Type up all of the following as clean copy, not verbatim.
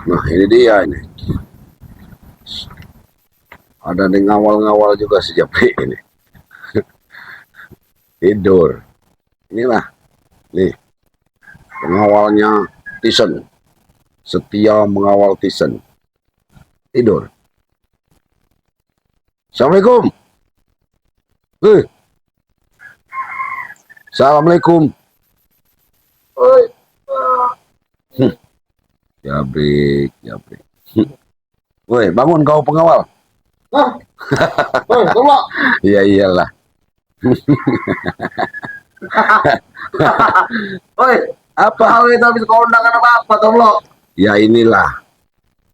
Nah, ini dia ini. Ada yang ngawal-ngawal juga si Japri ini. Tidur. Inilah, nih, pengawalnya Tyson. Setia mengawal Tyson. Tidur. Assalamualaikum. Assalamualaikum. Oi, Hmm, Jabrik, Jabrik. Woi, bangun kau pengawal. ah, oi, tolong. Iya iyalah. Oi, Apa? hal itu habis kondangan apa tolong. Ya inilah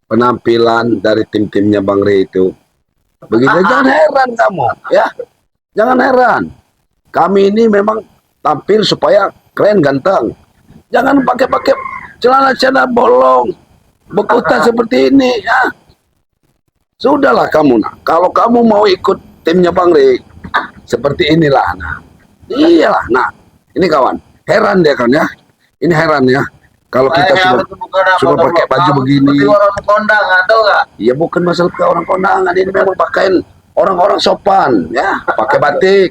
penampilan dari tim-timnya Bang Rey itu. Begitu, jangan heran kamu, ya. Jangan heran. Kami ini memang tampil supaya keren ganteng. Jangan pakai-pakai celana-celana bolong, bekuta seperti ini, ya. Sudahlah kamu, nah. Kalau kamu mau ikut timnya Bang Rey, seperti inilah, nah. Iyalah, nah. Ini kawan, heran dia kan ya. Ini heran ya. Kalau kita sudah pakai baju begini. Seperti orang kondangan, tau gak? Ya bukan masalah ke orang kondangan, ini memang pakaian orang-orang sopan, ya. Pakai batik.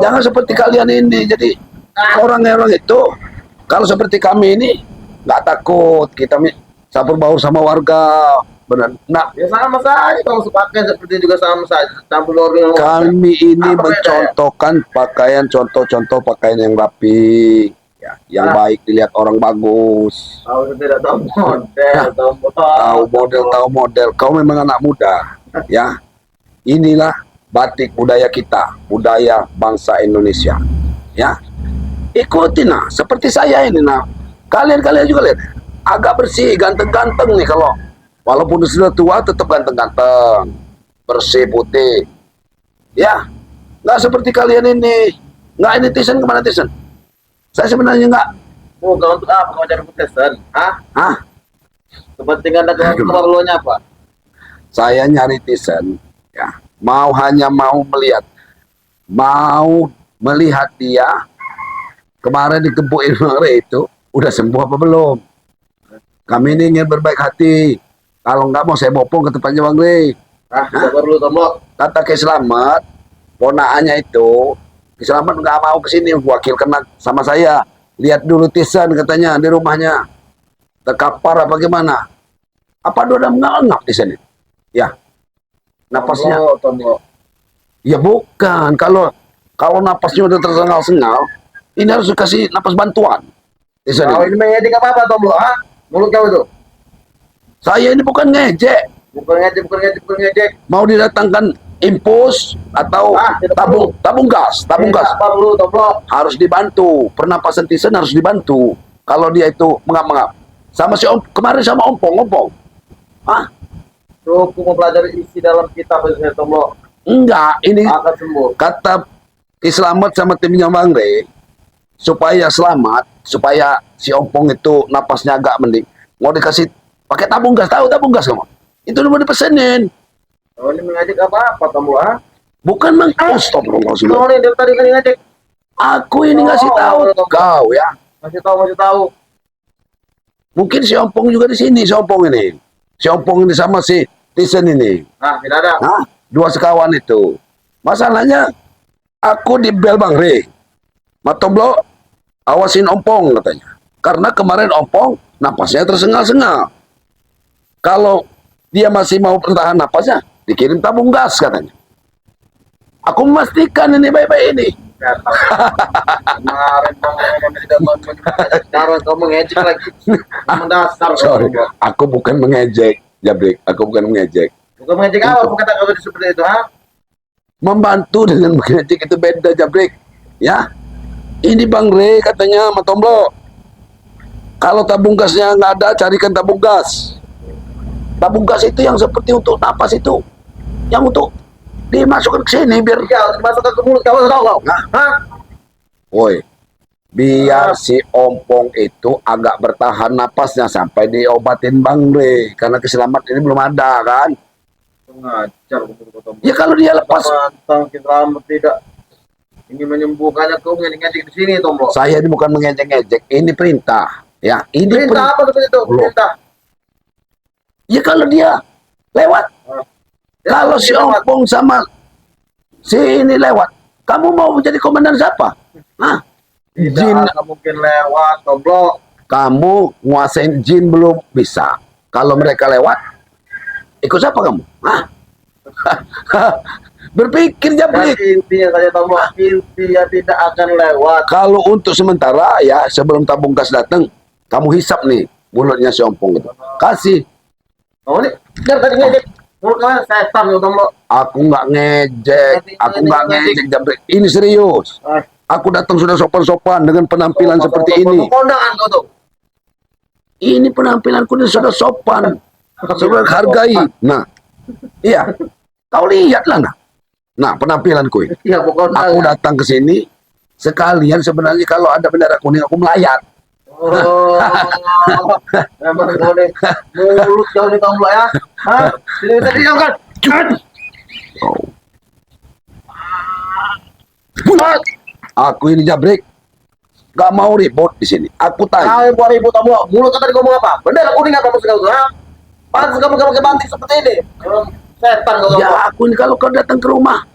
Jangan seperti kalian ini. Jadi orang-orang itu, kalau seperti kami ini, nggak takut. Kita campur baur sama warga. Benar. Nah, Ya sama saja, kalau sepakaian seperti juga sama saja. Campur orang. kami ini Apa bedanya? mencontohkan pakaian, contoh-contoh pakaian yang rapi, ya, yang baik dilihat orang bagus. Tahu tidak tahu model, tahu Tahu model, tahu model. Kau memang anak muda, ya. Inilah batik budaya kita, budaya bangsa Indonesia, ya. Ikutin nah, seperti saya ini nah. Kalian juga lihat, agak bersih, ganteng-ganteng nih kalau walaupun sudah tua tetap ganteng-ganteng, bersih putih, ya. Nggak seperti kalian ini. Nggak, ini Tyson kemana Tyson? Saya sebenarnya nggak. Bukan untuk apa kau cari putusan? Hah? Hah? Kepentingan dan keperluannya apa? Saya nyari Tyson, ya. Hanya mau melihat dia kemarin digempukin Bang itu udah sembuh apa belum. Kami ini ingin berbaik hati. Kalau nggak mau saya bopong ke tempatnya Bang Rey. Ah, sabar lu tombol. Kata Ki Slamet, ponaannya itu, Ki Slamet nggak mau kesini, wakil kena sama saya. Lihat dulu Tyson katanya di rumahnya. Terkapar apa gimana? Apa dia udah menganggap di sini? Ya, napasnya. Tombol. Ya bukan, kalau napasnya udah tersengal-sengal, ini harus dikasih napas bantuan. Tyson Kau ini. ini mengejek apa tombol? Ah, mulut kau itu. Saya ini bukan ngejek, Bukan ngejek. mau didatangkan impus atau Tidak tabung gas, Sabar lu tombol. harus dibantu. Pernapasan Tyson harus dibantu. Kalau dia itu mengap-mengap, sama si kemarin sama ompong. Ah, Aku mau pelajari isi dalam kitab itu tombol. enggak, ini Akan sembuh. kata Ki Slamet sama timnya Bang Rey, supaya selamat, supaya si ompong itu napasnya agak mending, mau dikasih pakai tabung gas. Tahu tabung gas kamu? Itu udah mau dipesenin. Kau ini mengejek apa tombol? Ah, Bukan astagfirullah. kau ini dari tadi kan ngejek. Aku ini ngasih tahu kau ya. Masih tahu. Mungkin si ompong juga di sini, si ompong ini. Si ompong ini sama si Tyson ini. Nah, tidak ada. Nah, dua sekawan itu. Masalahnya aku di bel Bang Rey. Matomblo, awasin ompong katanya. Karena kemarin ompong napasnya tersengal-sengal. Kalau dia masih mau bertahan napasnya, dikirim tabung gas katanya. Aku memastikan ini baik-baik ini. Kemarin sekarang kamu ngejek lagi. Mendasar. Sorry, aku bukan mengejek, Jabrik. Aku bukan mengejek. Bukan mengejek apa? Bukan kata kamu seperti itu, ha? Membantu dengan mengejek itu beda, Jabrik. Ya, ini Bang Rey katanya sama Tomblo. Kalau tabung gasnya nggak ada, carikan tabung gas. Tabung gas itu yang seperti untuk napas itu, yang untuk dimasukkan ke sini biar. Iya, dimasukkan ke mulut kamu tahu kau? Nah, Hah? woi, biar si ompong itu agak bertahan napasnya sampai diobatin Bang Rey, karena keselamatan ini belum ada kan. Ngajar Ya kalau dia lepas, pantang kita tidak ingin menyembuhkannya, kau ngejek di sini tombol. saya ini bukan mengejek-ngejek, ini perintah. Ya, ini Perintah apa seperti itu? Belum. Perintah. Ya kalau dia lewat. Ya, Kalau si lewat. Ompong sama si ini lewat, kamu mau menjadi komandan siapa? Hah? Tidak Jin, akan mungkin lewat, goblok. kamu nguasain jin belum bisa. Kalau mereka lewat, ikut siapa kamu? Hah? Berpikir Dan Jabrik. intinya saja tombol, intinya tidak akan lewat. Kalau untuk sementara ya sebelum tabung gas datang, kamu hisap nih mulutnya si Ompong itu. Kasih. Oh ini, biar tadi ngejek. Mulut kalian setan ya tombol. Aku nggak ngejek, aku nggak ngejek Jabrik. Ini serius. Aku datang sudah sopan-sopan dengan penampilan seperti ini. Kondangan kau tuh. Ini penampilanku ini sudah sopan, sudah hargai. Nah, iya, kau lihatlah nah penampilanku ini. Iya pokoknya. Aku datang ke sini sekalian sebenarnya kalau ada bendera kuning aku melayat. Oh, emang kau nih mulut kau nih tombol ya. Hah? Sini tadi kau kan. Aku ini Jabrik, gak mau ribut di sini. Aku tanya. Kau yang buat ribut tombol. Mulut kau tadi ngomong apa? Bendera kuning apa maksud kau tuh? Hah? Pantas kamu pakai batik seperti ini. Setan kau tombol. Ya aku ini kalau kau datang ke rumah,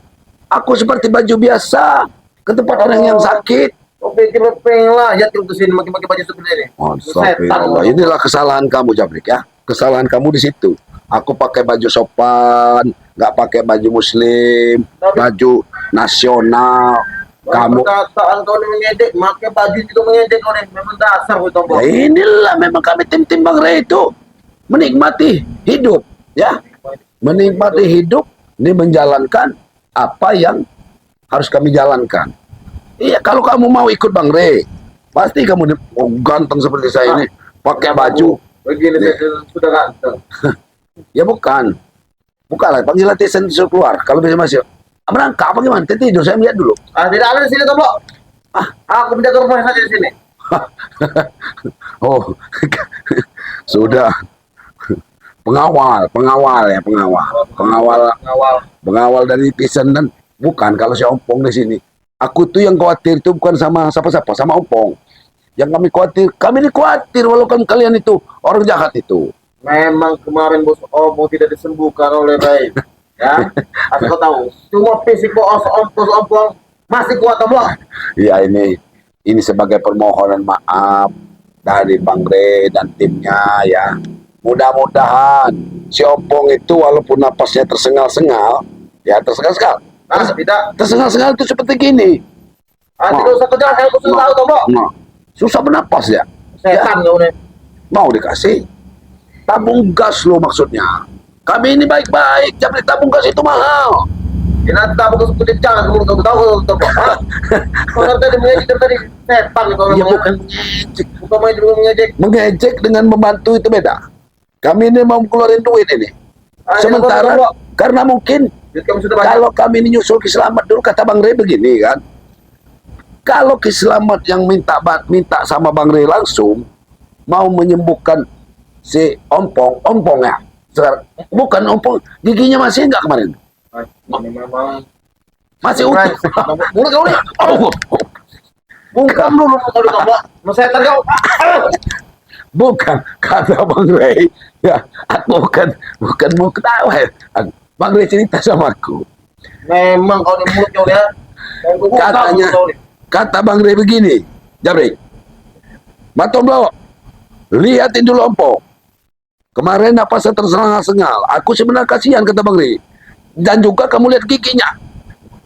aku seperti baju biasa ke tempat orang yang sakit. Kau pikir lah, ya terus sini pakai baju seperti ini. Astagfirullah. Inilah kesalahan kamu Jabrik ya. Kesalahan kamu di situ. Aku pakai baju sopan, nggak pakai baju muslim, baju nasional. Kamu Perkataan kau ini mengejek, pakai baju juga mengejek kau nih. Memang dasar kau tombol. ya inilah memang kami tim-tim Bang Ray itu menikmati hidup ya. Menikmati hidup ini menjalankan apa yang harus kami jalankan. Iya, kalau kamu mau ikut Bang Ray, pasti kamu ganteng seperti saya ini, pakai baju. Begini Nih. saya sudah ganteng. Ya bukan. Bukanlah, panggil Tisen disuruh keluar. Kalau bisa masuk. Berangkat apa gimana? Tidur, saya lihat dulu. Tidak ada di sini tombol. Aku pindah ke rumah saja di sini. Oh, sudah. Pengawal ya, pengawal dari Tisen dan bukan kalau si Ompong di sini. Aku tuh yang khawatir itu bukan sama siapa-siapa, sama Ompong. Yang kami ini khawatir walaupun kalian itu orang jahat itu. Memang kemarin bos Omo tidak disembuhkan oleh baik. Ya, aku tahu. Cuma fisik bos Ompong masih kuat tombol. Ya ini sebagai permohonan maaf dari Bang Ray dan timnya ya. Mudah-mudahan si Ompong itu walaupun napasnya tersengal-sengal, ya tersengal-sengal. Tidak. Tersengal-sengal itu seperti gini. Tidak usah kejar, saya sudah tahu tombol. Nah, susah bernapas ya. Setan kau nih. Mau dikasih tabung gas lo maksudnya. Kami ini baik-baik, jadi tabung gas itu mahal. Ini tabung seperti jangan kau tahu tombol. Kau tadi mengejek tadi setan kau. Ya bukan mengejek. Bukan main dulu mengejek. Mengejek dengan membantu itu beda. Kami ini mau keluarin duit ini. Sementara karena mungkin Kamu sudah banyak. kalau kami ini nyusul Ki Slamet dulu kata Bang Ray begini kan. Kalau Ki Slamet yang minta sama Bang Ray langsung mau menyembuhkan si Ompong ya. Bukan Ompong, giginya masih enggak kemarin? Ini memang Masih utuh. mulut kau nih. Bukan dulu kau tombol. Mau setan kau. Bukan kata Bang Ray. Ya, aku bukan mau ketawa ya. Bang Ray cerita sama aku. Memang kau nih mulut kau ya. Katanya, kata Bang Ray begini, Jabrik, Matomblo, lihatin dulu Ompong. Kemarin apa saya tersengal-sengal. Aku sebenarnya kasihan kata Bang Ray. Dan juga kamu lihat giginya.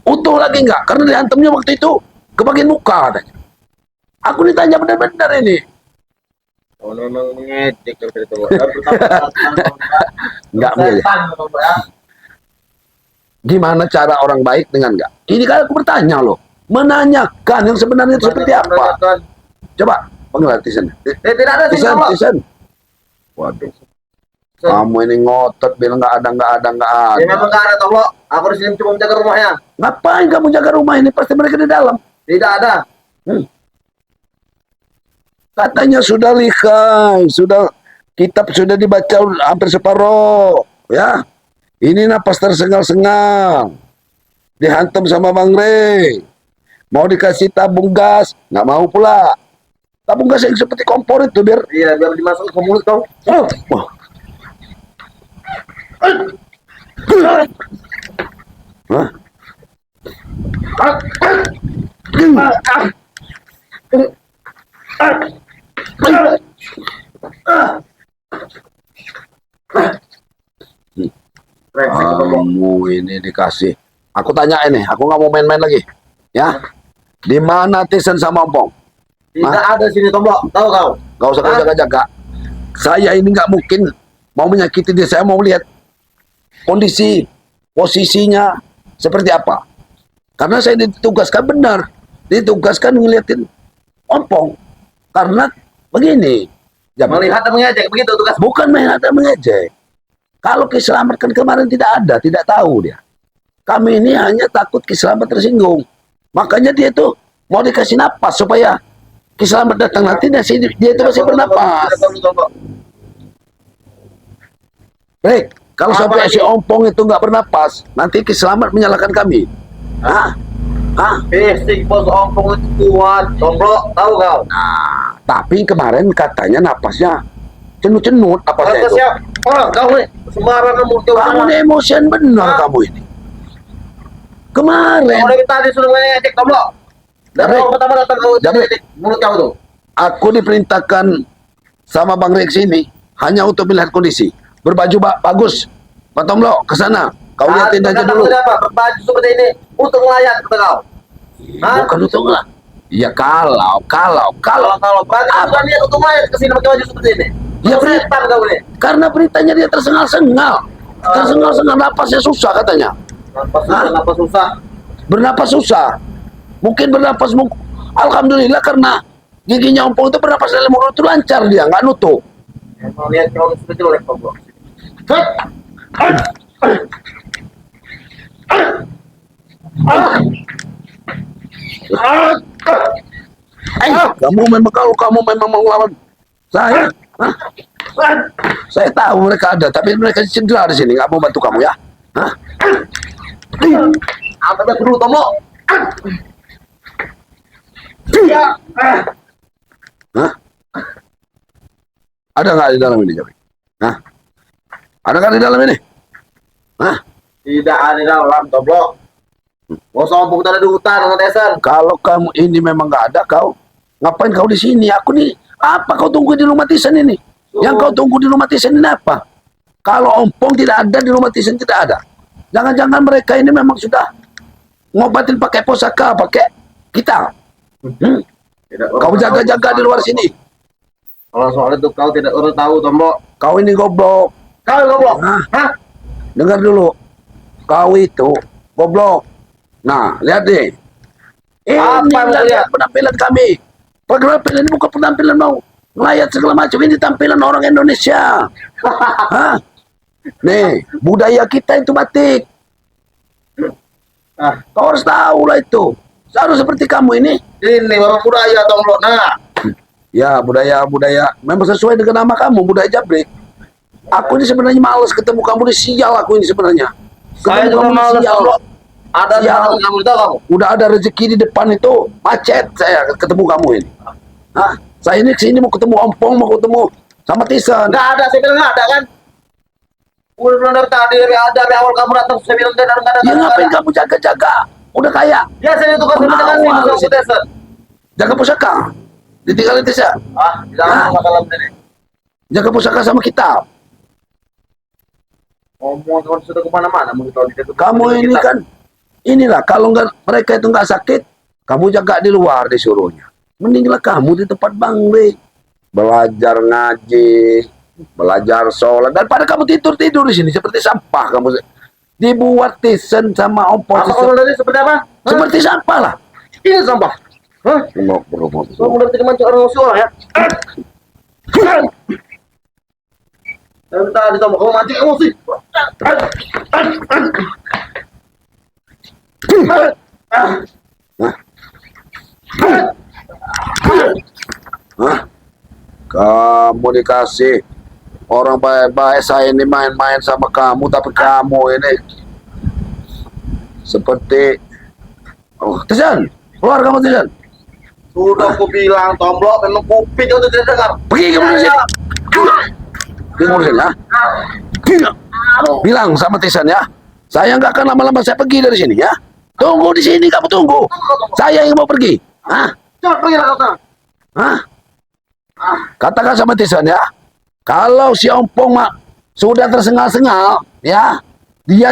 Utuh lagi enggak? Karena dihantamnya waktu itu ke bagian muka katanya. Aku ditanya benar-benar ini. Oh memang mengejek dari itu. Enggak boleh. Gimana cara orang baik dengan enggak? Ini kan aku bertanya loh. Menanyakan yang sebenarnya itu seperti apa. Coba panggil Tisen. Tidak ada sih tombol. Tisen. Waduh. Kamu ini ngotot bilang nggak ada. Ya memang nggak ada tombol. Aku di sini cuma menjaga rumahnya. Ngapain kamu jaga rumah ini? Pasti mereka di dalam. Tidak ada. Katanya sudah lihai, kitab sudah dibaca hampir separuh, ya. Ini napas tersengal-sengal, dihantam sama Bang Ray. Mau dikasih tabung gas, nggak mau pula. Tabung gas yang seperti kompor itu biar. Iya biar dimasuk ke mulut kau. Wah. Brengsek Tombok. Kamu ini dikasih. Aku tanya ini, aku nggak mau main-main lagi. Ya, di mana Tisen sama Ompong? Tidak ada sini Tombok, tahu kau? Gak usah kau Hah? jaga-jaga. Saya ini nggak mungkin mau menyakiti dia. Saya mau lihat kondisi, posisinya seperti apa. Karena saya ditugaskan benar, ditugaskan ngeliatin Ompong. Karena begini, ya, Melihat dan mengejek begitu tugas. bukan main atau mengejek. Kalau Kiselamat kan kemarin tidak ada, tidak tahu dia. Kami ini hanya takut Kiselamat tersinggung. Makanya dia itu mau dikasih napas supaya Kiselamat datang nanti dia itu masih bernapas. Tidak perlu, Tombok. Baik, kalau Apa sampai lagi? si Ompong itu nggak bernapas, nanti Kiselamat menyalahkan kami. Hah? Hah? Fisik bos Ompong itu kuat, Tombok, tahu kau? Nah, tapi kemarin katanya napasnya cenut-cenut napasnya Kau itu. siap? Oh, kau nih sembarangan muncul. Kamu ini emosian benar Hah? kamu ini. Kemarin Kau dari tadi sudah mengejek, Tombok. Dan Jabrik. kau pertama datang kau Jabrik. ngejek mulut kau tuh. aku diperintahkan sama Bang Rex ini hanya untuk melihat kondisi. Berbaju bagus. Pak Tomlo, ke sana. Kau lihatin aja Kata dulu. kau apa? Baju seperti ini untuk nelayan kata kau. Hah? Bukan untuk lah. Ya kalau Kalau berarti kau bukan niat untuk nelayan kesini pakai baju seperti ini. Ya, Kau setan kau ini. karena beritanya dia tersengal-sengal. Tersengal-sengal napasnya susah katanya. Napas susah. Bernapas susah. Mungkin bernapas alhamdulillah karena giginya Ompong itu bernapas dalam mulut itu lancar dia, nggak nutup. Emang lihat kau sudah jelek Tombok. Kamu memang kalau kamu memang mau lawan saya, hah? Saya tahu mereka ada, tapi mereka cedera di sini, nggak mau bantu kamu ya. Hah? Angkat dulu Tombok. Hah? Ada nggak di dalam ini, Jawi? Hah? Ada nggak di dalam ini? Hah? Tidak ada di dalam Tombok. Bos Ompong ada di hutan dengan Desen. Kalau kamu ini memang nggak ada, kau ngapain kau di sini? Aku nih, apa kau tunggu di rumah Tisen ini? Yang kau tunggu di rumah Tisen ini apa? Kalau Ompong tidak ada di rumah Tisen tidak ada. Jangan-jangan mereka ini memang sudah ngobatin pakai pusaka, pakai kita. Tidak Kau orang jaga-jaga tahu. di luar sini. Kalau soal itu kau tidak orang tahu Tombok. Kau ini goblok. Kau goblok. Hah? Hah? Dengar dulu. Kau itu goblok. Nah, lihat deh. Apa yang mau lihat lihat? penampilan kami. Penampilan ini bukan penampilan mau ngelayat segala macam. Ini tampilan orang Indonesia. Hah? Nih, budaya kita itu batik. Ah, Kau harus tahu lah itu. Harus seperti kamu ini. ini orang budaya Tombok. Nah, Ya, budaya-budaya. Memang sesuai dengan nama kamu, budaya Jabrik. Aku ini sebenarnya males ketemu kamu di sial aku ini sebenarnya. saya Ketemu juga kamu di malas sial. Tombok. Ada di Sial. dalam kamu tahu kamu. Udah ada rezeki di depan itu, macet saya ketemu kamu ini. Hah? Saya ini kesini mau ketemu Ompong, mau ketemu sama Tisen. Enggak ada, saya bilang nggak ada kan. Udah bilang dari tadi dari awal kamu datang saya bilang tidak ada. Ya ngapain kamu jaga-jaga? Udah kaya, Ya saya tugas sama dengan ini Pengawal bukan sih. Desen. jaga pusaka. Ditinggalin Tisen. Ah, di dalam masalah ini. Jaga pusaka sama kita. Ngomong kalau sudah kemana-mana mau tahu di situ. Kamu ini Kita- kan, inilah kalau nggak mereka itu nggak sakit, kamu jaga di luar disuruhnya. Mendinglah kamu di tempat Bang Rik. Belajar ngaji, belajar sholat. Daripada kamu tidur-tidur di sini seperti sampah kamu. Dibuat Tisen sama Ompong Apa kalau tadi seperti apa? Hah? seperti sampah lah. Ini sampah. Hah? Kamu udah tidak mancing orang musuh ya? Dan tadi Tombok kamu mancing emosi. Hah? Kamu dikasih orang baik-baik, saya ini main-main sama kamu, tapi kamu ini seperti Tisen, keluar kamu Tisen. Sudah aku bilang Tombok memang kuping kau tidak dengar. Pergi kamu dari sini. Pergi kamu dari sini ya. Bilang sama Tisen ya. Saya nggak akan lama-lama, saya pergi dari sini ya. Tunggu di sini, kamu tunggu. Saya yang mau pergi. Hah? Cepat pergi lah kau. Hah? Katakan sama Tisen ya. Kalau si Ompong mak sudah tersengal-sengal, ya, Dia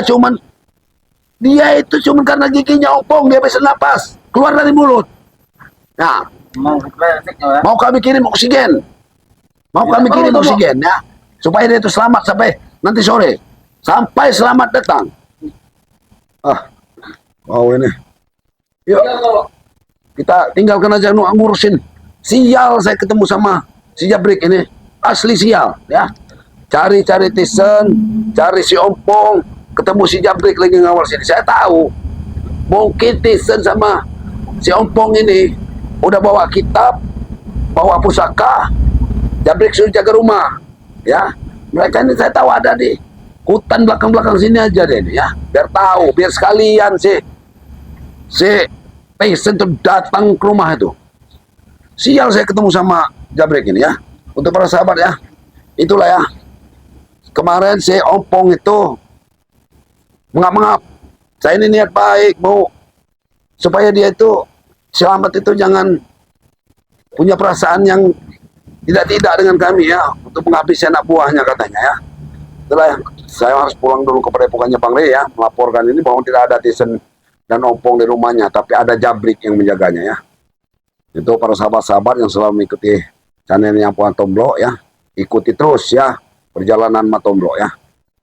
itu cuman karena giginya ompong, dia bisa napas keluar dari mulut. Nah, Mau brengsek ya. mau kami kirim oksigen. Mau kami Tidak kirim perlu, oksigen ya. Supaya dia itu selamat sampai nanti sore. Sampai selamat datang. Wow ini. Yuk, Iya, Bos. kita tinggalkan aja ngurusin. Sial saya ketemu sama si Jabrik ini. Asli sial ya. Cari-cari Tisen, cari si Ompong, ketemu si Jabrik lagi ngawal sini. Saya tahu mungkin Tisen sama si Ompong ini udah bawa kitab, bawa pusaka. Jabrik suruh jaga rumah, ya. Mereka ini saya tahu ada di hutan belakang-belakang sini aja deh, ya. Biar tahu, biar sekalian si Tyson tuh datang ke rumah itu. Sial saya ketemu sama Jabrik ini ya. Untuk para sahabat ya, itulah ya. Kemarin si Ompong itu mengap-mengap. Saya ini niat baik, mau supaya dia itu selamat itu jangan punya perasaan yang tidak dengan kami ya, untuk menghabisi anak buahnya katanya ya. Itulah yang saya harus pulang dulu ke padepokannya Bang Rey ya, melaporkan ini bahwa tidak ada Tisen dan Ompong di rumahnya, tapi ada Jabrik yang menjaganya ya. Itu para sahabat-sahabat yang selalu mengikuti channelnya Puan Tomblo ya, ikuti terus ya perjalanan Matomblo ya.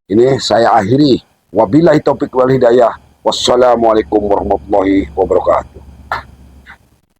Ini saya akhiri. Wabillahi taufik wal hidayah. Wassalamualaikum warahmatullahi wabarakatuh.